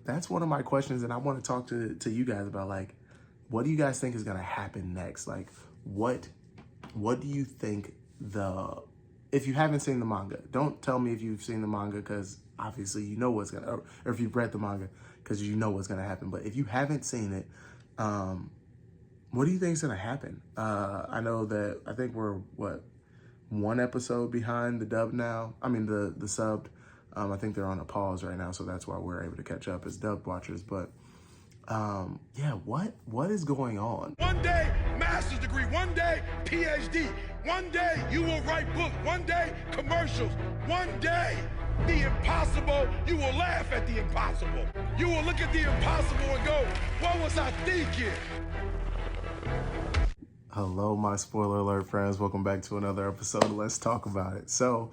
that's one of my questions, and I want to talk to you guys about, like, what do you guys think is going to happen next? Like, what do you think if you haven't seen the manga, don't tell me if you've seen the manga, because obviously you know what's going to, or if you've read the manga, because you know what's going to happen. But if you haven't seen it, what do you think is going to happen? I know that I think we're, one episode behind the dub now. I mean, the subbed. I think they're on a pause right now, so that's why we're able to catch up as dub watchers. But yeah, what is going on? One day, master's degree. One day, PhD. One day, you will write books. One day, commercials. One day, the impossible, you will laugh at the impossible. You will look at the impossible and go, what was I thinking? Hello, my spoiler alert friends. Welcome back to another episode of Let's Talk About It. So,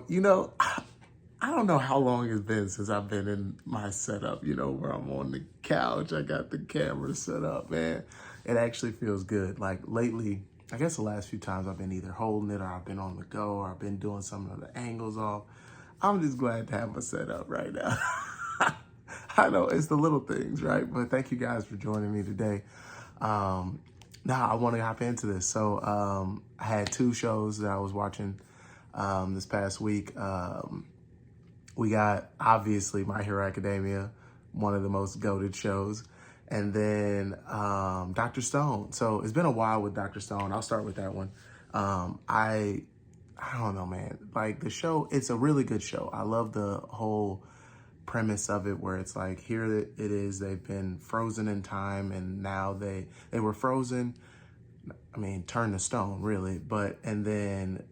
you know, I don't know how long it's been since I've been in my setup, you know, where I'm on the couch. I got the camera set up, man. It actually feels good. Like lately, I guess the last few times I've been either holding it or I've been on the go or I've been doing some of the angles off. I'm just glad to have my setup right now. I know it's the little things, right? But thank you guys for joining me today. Now I want to hop into this. So I had two shows that I was watching this past week. We got, obviously, My Hero Academia, one of the most goated shows. And then Dr. Stone. So it's been a while with Dr. Stone. I'll start with that one. I don't know, man. Like, the show, it's a really good show. I love the whole premise of it, where it's like, here it is, they've been frozen in time, and now they were frozen, I mean, turned to stone, really. And then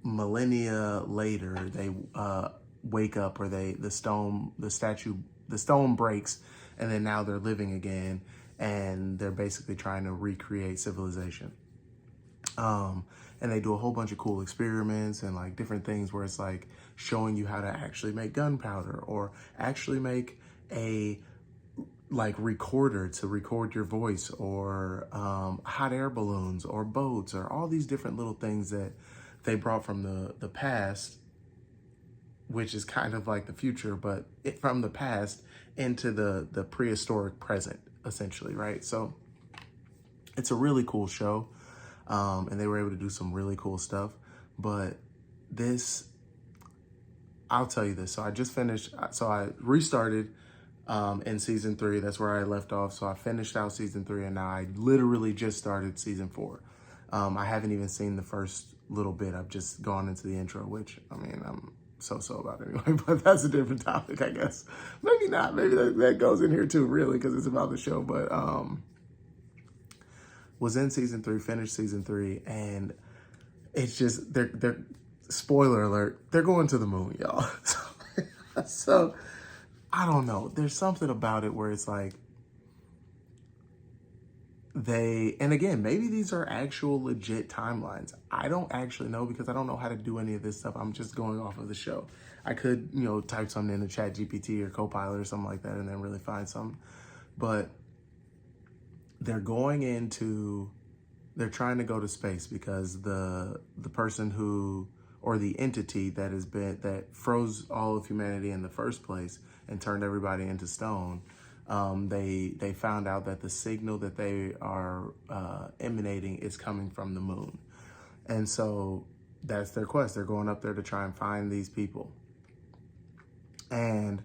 millennia later, they wake up, or the stone breaks, and then now they're living again, and they're basically trying to recreate civilization. And they do a whole bunch of cool experiments and like different things where it's like showing you how to actually make gunpowder, or actually make a like recorder to record your voice, or hot air balloons, or boats, or all these different little things that they brought from the past, which is kind of like the future, but from the past into the prehistoric present, essentially, right? So it's a really cool show, and they were able to do some really cool stuff. But I'll tell you this. So I just finished, so I restarted in season 3. That's where I left off. So I finished out season 3, and now I literally just started season 4. I haven't even seen the first little bit. I've just gone into the intro, which, I mean, I'm so about it anyway, but that's a different topic, I guess. Maybe not. Maybe that goes in here too, really, because it's about the show. But was in season 3, finished season 3, and it's just, they're spoiler alert, they're going to the moon, y'all. So I don't know. There's something about it where it's like, and again, maybe these are actual legit timelines. I don't actually know, because I don't know how to do any of this stuff. I'm just going off of the show. I could, you know, type something into ChatGPT or Copilot or something like that and then really find something. But they're trying to go to space, because the person who, or the entity that froze all of humanity in the first place and turned everybody into stone, they found out that the signal that they are emanating is coming from the moon. And so that's their quest. They're going up there to try and find these people. And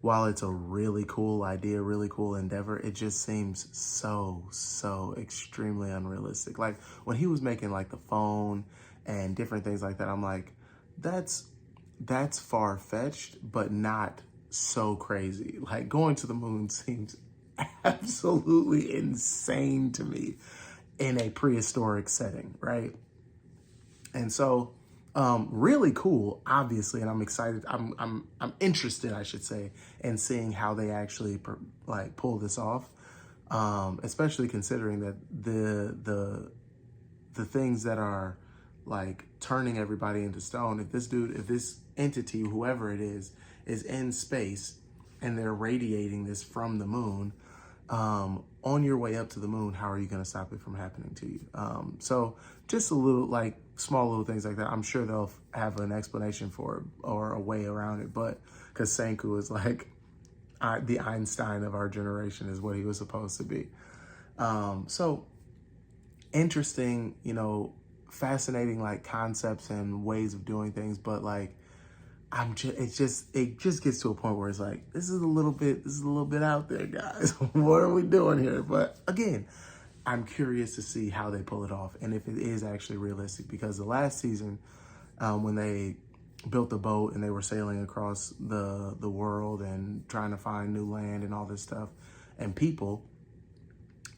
while it's a really cool idea, really cool endeavor, it just seems so extremely unrealistic. Like when he was making like the phone and different things like that, I'm like, that's far-fetched, but not so crazy. Like going to the moon seems absolutely insane to me in a prehistoric setting, right? And so really cool, obviously, and I'm excited. I'm interested, I should say, in seeing how they actually pull this off, especially considering that the things that are like turning everybody into stone. If this entity, whoever it is in space, and they're radiating this from the moon, on your way up to the moon, how are you going to stop it from happening to you? So just a little, like, small little things like that. I'm sure they'll have an explanation for it or a way around it, but because Senku is like the Einstein of our generation is what he was supposed to be. So interesting, fascinating like concepts and ways of doing things, but like it just gets to a point where it's like, this is a little bit out there, guys. What are we doing here? But again, I'm curious to see how they pull it off and if it is actually realistic, because the last season, when they built the boat and they were sailing across the world and trying to find new land and all this stuff and people,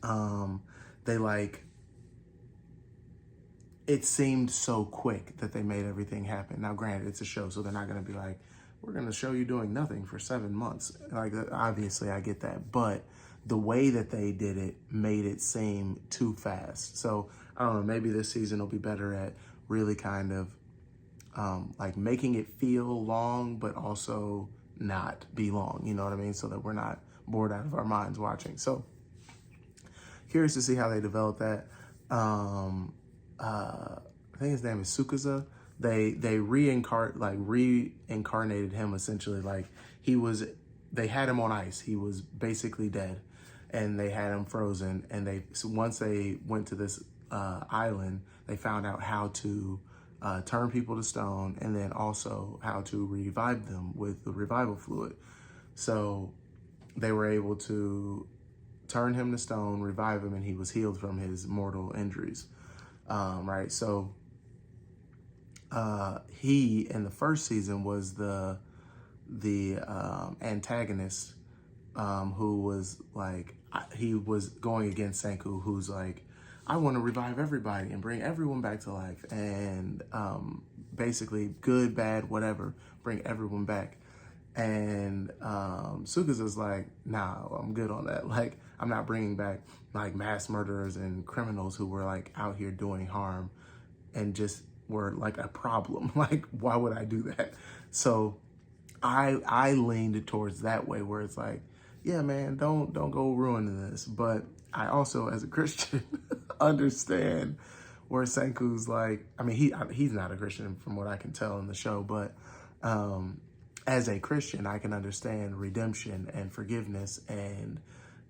they like, it seemed so quick that they made everything happen. Now, granted, it's a show, so they're not going to be like, we're going to show you doing nothing for 7 months. Like, obviously, I get that. But the way that they did it made it seem too fast. So, I don't know, maybe this season will be better at really kind of like making it feel long, but also not be long. You know what I mean? So that we're not bored out of our minds watching. So, curious to see how they develop that. I think his name is Sukuza. They reincarnated him essentially. Like they had him on ice. He was basically dead, and they had him frozen. And once they went to this island, they found out how to turn people to stone, and then also how to revive them with the revival fluid. So they were able to turn him to stone, revive him, and he was healed from his mortal injuries. Right, so he in the first season was the antagonist, who was like, he was going against Senku, who's like, I want to revive everybody and bring everyone back to life, and basically good, bad, whatever, bring everyone back. And Sukuza's like, nah, I'm good on that. Like, I'm not bringing back like mass murderers and criminals who were like out here doing harm and just were like a problem. Like, why would I do that? So I leaned towards that way, where it's like, yeah, man, don't go ruining this. But I also, as a Christian, understand where Senku's like, I mean, he's not a Christian from what I can tell in the show, but as a Christian, I can understand redemption and forgiveness and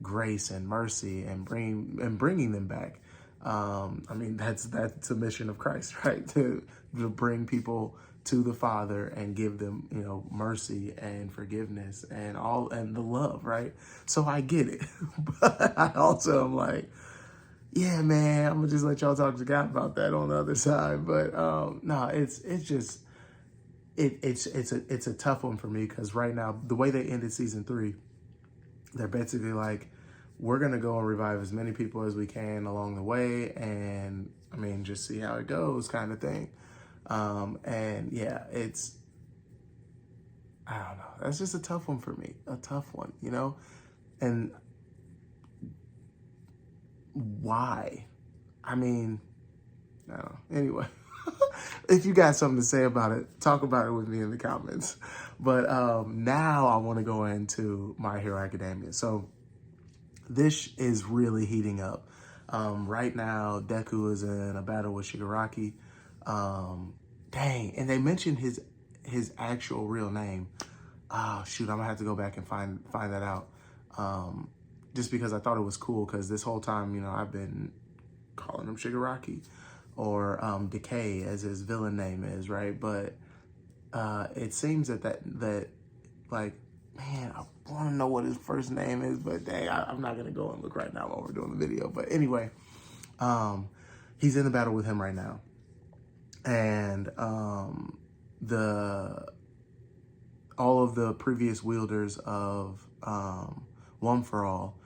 grace and mercy and bringing them back. I mean, that's the mission of Christ, right? To bring people to the Father and give them, mercy and forgiveness and the love, right? So I get it, but I also am like, yeah, man, I'm gonna just let y'all talk to God about that on the other side. But no, it's a tough one for me, because right now, the way they ended season 3, they're basically like, we're going to go and revive as many people as we can along the way. And I mean, just see how it goes kind of thing. And yeah, I don't know. That's just a tough one for me. A tough one, and why? I mean, I don't know. Anyway. If you got something to say about it, talk about it with me in the comments. But now I want to go into My Hero Academia. So this is really heating up. Right now, Deku is in a battle with Shigaraki. Dang, and they mentioned his actual real name. Oh, shoot, I'm going to have to go back and find that out. Just because I thought it was cool, because this whole time, I've been calling him Shigaraki, or Decay as his villain name is, right? But it seems that like, man, I want to know what his first name is, but dang, I'm not gonna go and look right now while we're doing the video. But anyway, he's in the battle with him right now, and all of the previous wielders of One for All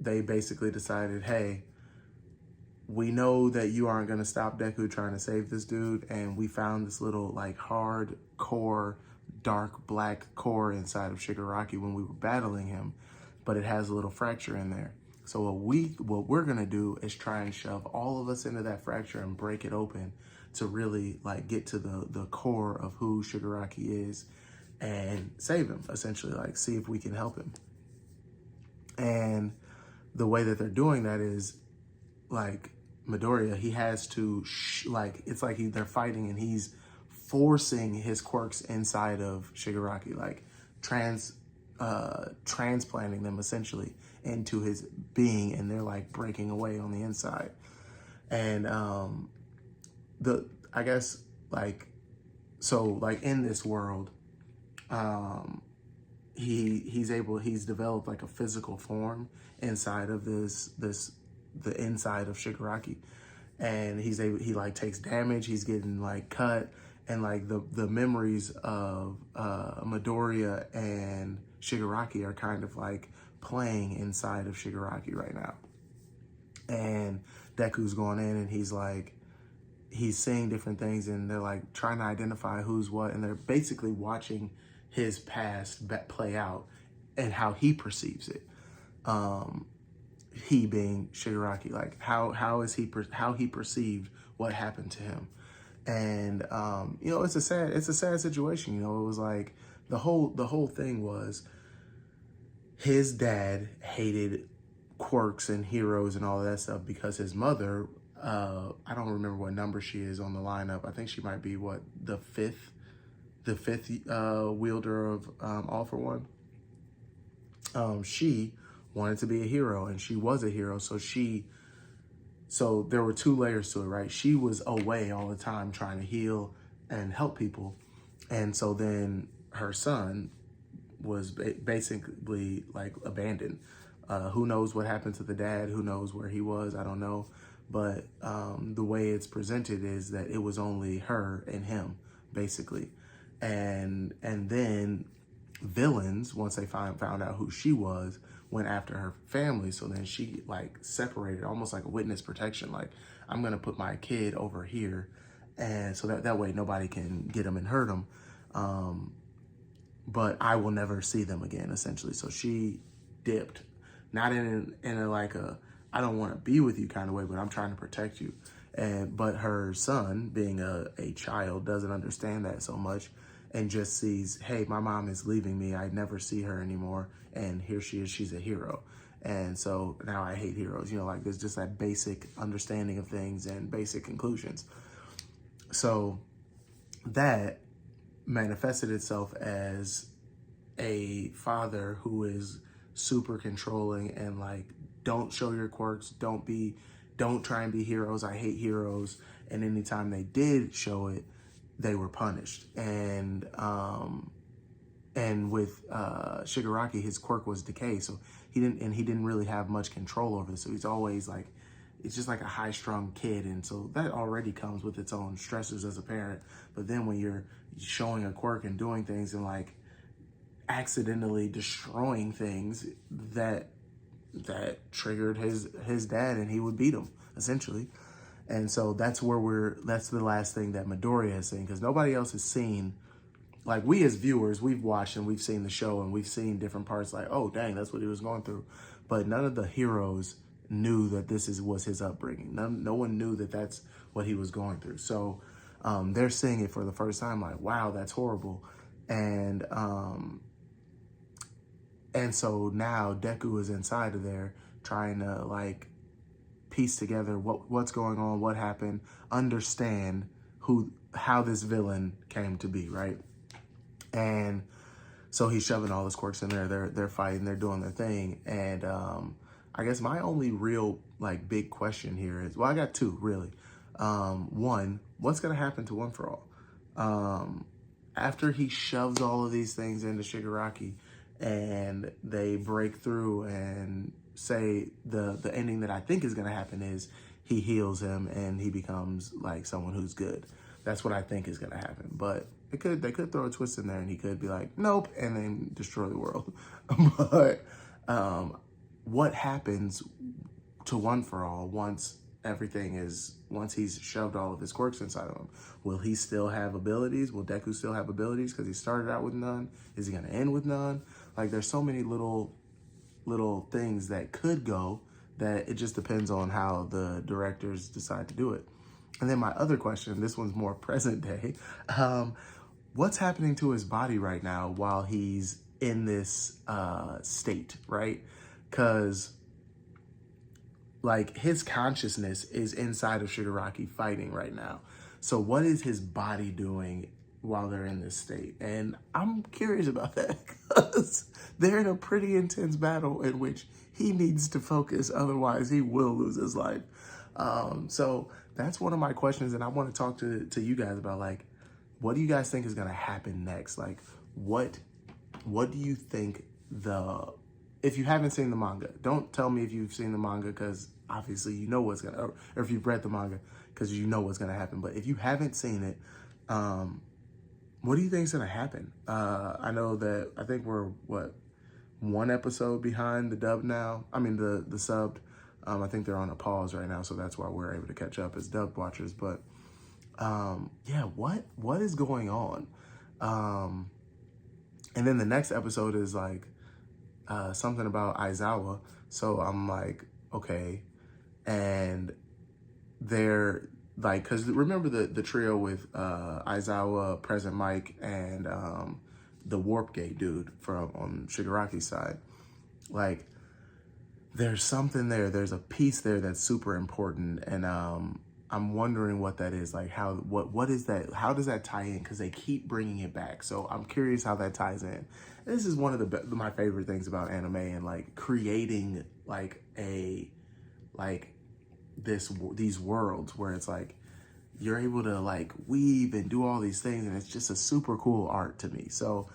they basically decided, hey, we know that you aren't going to stop Deku trying to save this dude, and we found this little like hard core, dark black core inside of Shigaraki when we were battling him, but it has a little fracture in there. So what we're going to do is try and shove all of us into that fracture and break it open to really like get to the core of who Shigaraki is and save him, essentially, like see if we can help him. And the way that they're doing that is like Midoriya, he has to it's like they're fighting and he's forcing his quirks inside of Shigaraki, like transplanting them essentially into his being, and they're like breaking away on the inside. And I guess like, so like in this world, he's developed like a physical form inside of the inside of Shigaraki, and he like takes damage, he's getting like cut, and like the memories of Midoriya and Shigaraki are kind of like playing inside of Shigaraki right now. And Deku's going in, and he's seeing different things, and they're like trying to identify who's what, and they're basically watching his past play out and how he perceives it. He being Shigaraki, like how he perceived what happened to him. And you know, it's a sad situation. You know, it was like the whole thing was his dad hated quirks and heroes and all of that stuff because his mother, I don't remember what number she is on the lineup. I think she might be the fifth wielder of All for One. She wanted to be a hero, and she was a hero. So there were two layers to it, right? She was away all the time trying to heal and help people. And so then her son was basically like abandoned. Who knows what happened to the dad? Who knows where he was? I don't know. But the way it's presented is that it was only her and him, basically. And then villains, once they found out who she was, went after her family. So then she like separated, almost like a witness protection. Like, I'm going to put my kid over here, and so that way nobody can get him and hurt him. But I will never see them again, essentially. So she dipped, not in a like a, I don't want to be with you kind of way, but I'm trying to protect you. But her son, being a child, doesn't understand that so much, and just sees, hey, my mom is leaving me. I never see her anymore. And here she is, she's a hero. And so now I hate heroes. You know, like there's just that basic understanding of things and basic conclusions. So that manifested itself as a father who is super controlling and like, don't show your quirks, don't try and be heroes. I hate heroes. And anytime they did show it, they were punished. And with Shigaraki, his quirk was decay, so he didn't really have much control over it. So he's always like, it's just like a high-strung kid, and so that already comes with its own stressors as a parent. But then when you're showing a quirk and doing things and like accidentally destroying things, that triggered his dad, and he would beat him essentially. And so that's the last thing that Midoriya has seen, because nobody else has seen. Like, we as viewers, we've watched and we've seen the show and we've seen different parts like, oh, dang, that's what he was going through. But none of the heroes knew that was his upbringing. No one knew that that's what he was going through. So they're seeing it for the first time like, wow, that's horrible. And so now Deku is inside of there trying to like piece together what's going on, what happened, understand how this villain came to be, right? And so he's shoving all his quirks in there. They're fighting, they're doing their thing. And I guess my only real like big question here is, well, I got two really. One, what's gonna happen to One for All? After he shoves all of these things into Shigaraki and they break through, and say the ending that I think is gonna happen is he heals him and he becomes like someone who's good. That's what I think is gonna happen. But they could throw a twist in there and he could be like, nope, and then destroy the world. But what happens to One for All once he's shoved all of his quirks inside of him? Will he still have abilities? Will Deku still have abilities because he started out with none? Is he gonna end with none? Like, there's so many little things that could go, that it just depends on how the directors decide to do it. And then my other question, this one's more present day. What's happening to his body right now while he's in this state, right? Because like his consciousness is inside of Shigaraki fighting right now. So what is his body doing while they're in this state? And I'm curious about that, because they're in a pretty intense battle in which he needs to focus, otherwise he will lose his life. So that's one of my questions, and I want to talk to you guys about, like, what do you guys think is going to happen next? Like, what do you think if you haven't seen the manga, don't tell me if you've seen the manga, because obviously you know what's or if you've read the manga, because you know what's going to happen. But if you haven't seen it, what do you think is going to happen? I know that I think we're, one episode behind the dub now. I mean, the subbed. I think they're on a pause right now, so that's why we're able to catch up as dubbed watchers. But yeah, what is going on? And then the next episode is like something about Aizawa. So I'm like, okay. And they're like, because remember the trio with Aizawa, Present Mike, and the Warp Gate dude from on Shigaraki's side. Like, there's something there. There's a piece there that's super important, and I'm wondering what that is. Like, what is that? How does that tie in? Because they keep bringing it back. So I'm curious how that ties in. This is one of my favorite things about anime, and like creating like these worlds where it's like you're able to like weave and do all these things, and it's just a super cool art to me. So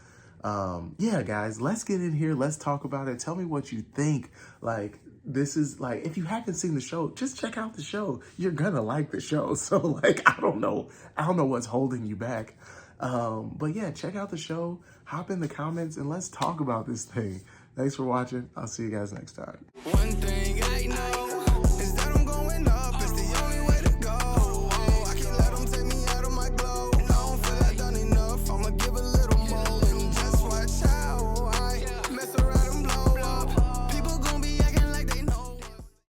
yeah, guys, let's get in here. Let's talk about it. Tell me what you think. Like, this is like, if you haven't seen the show, just check out the show. You're gonna like the show. So like, I don't know what's holding you back. But yeah, check out the show, hop in the comments, and let's talk about this thing. Thanks for watching. I'll see you guys next time. One thing I know.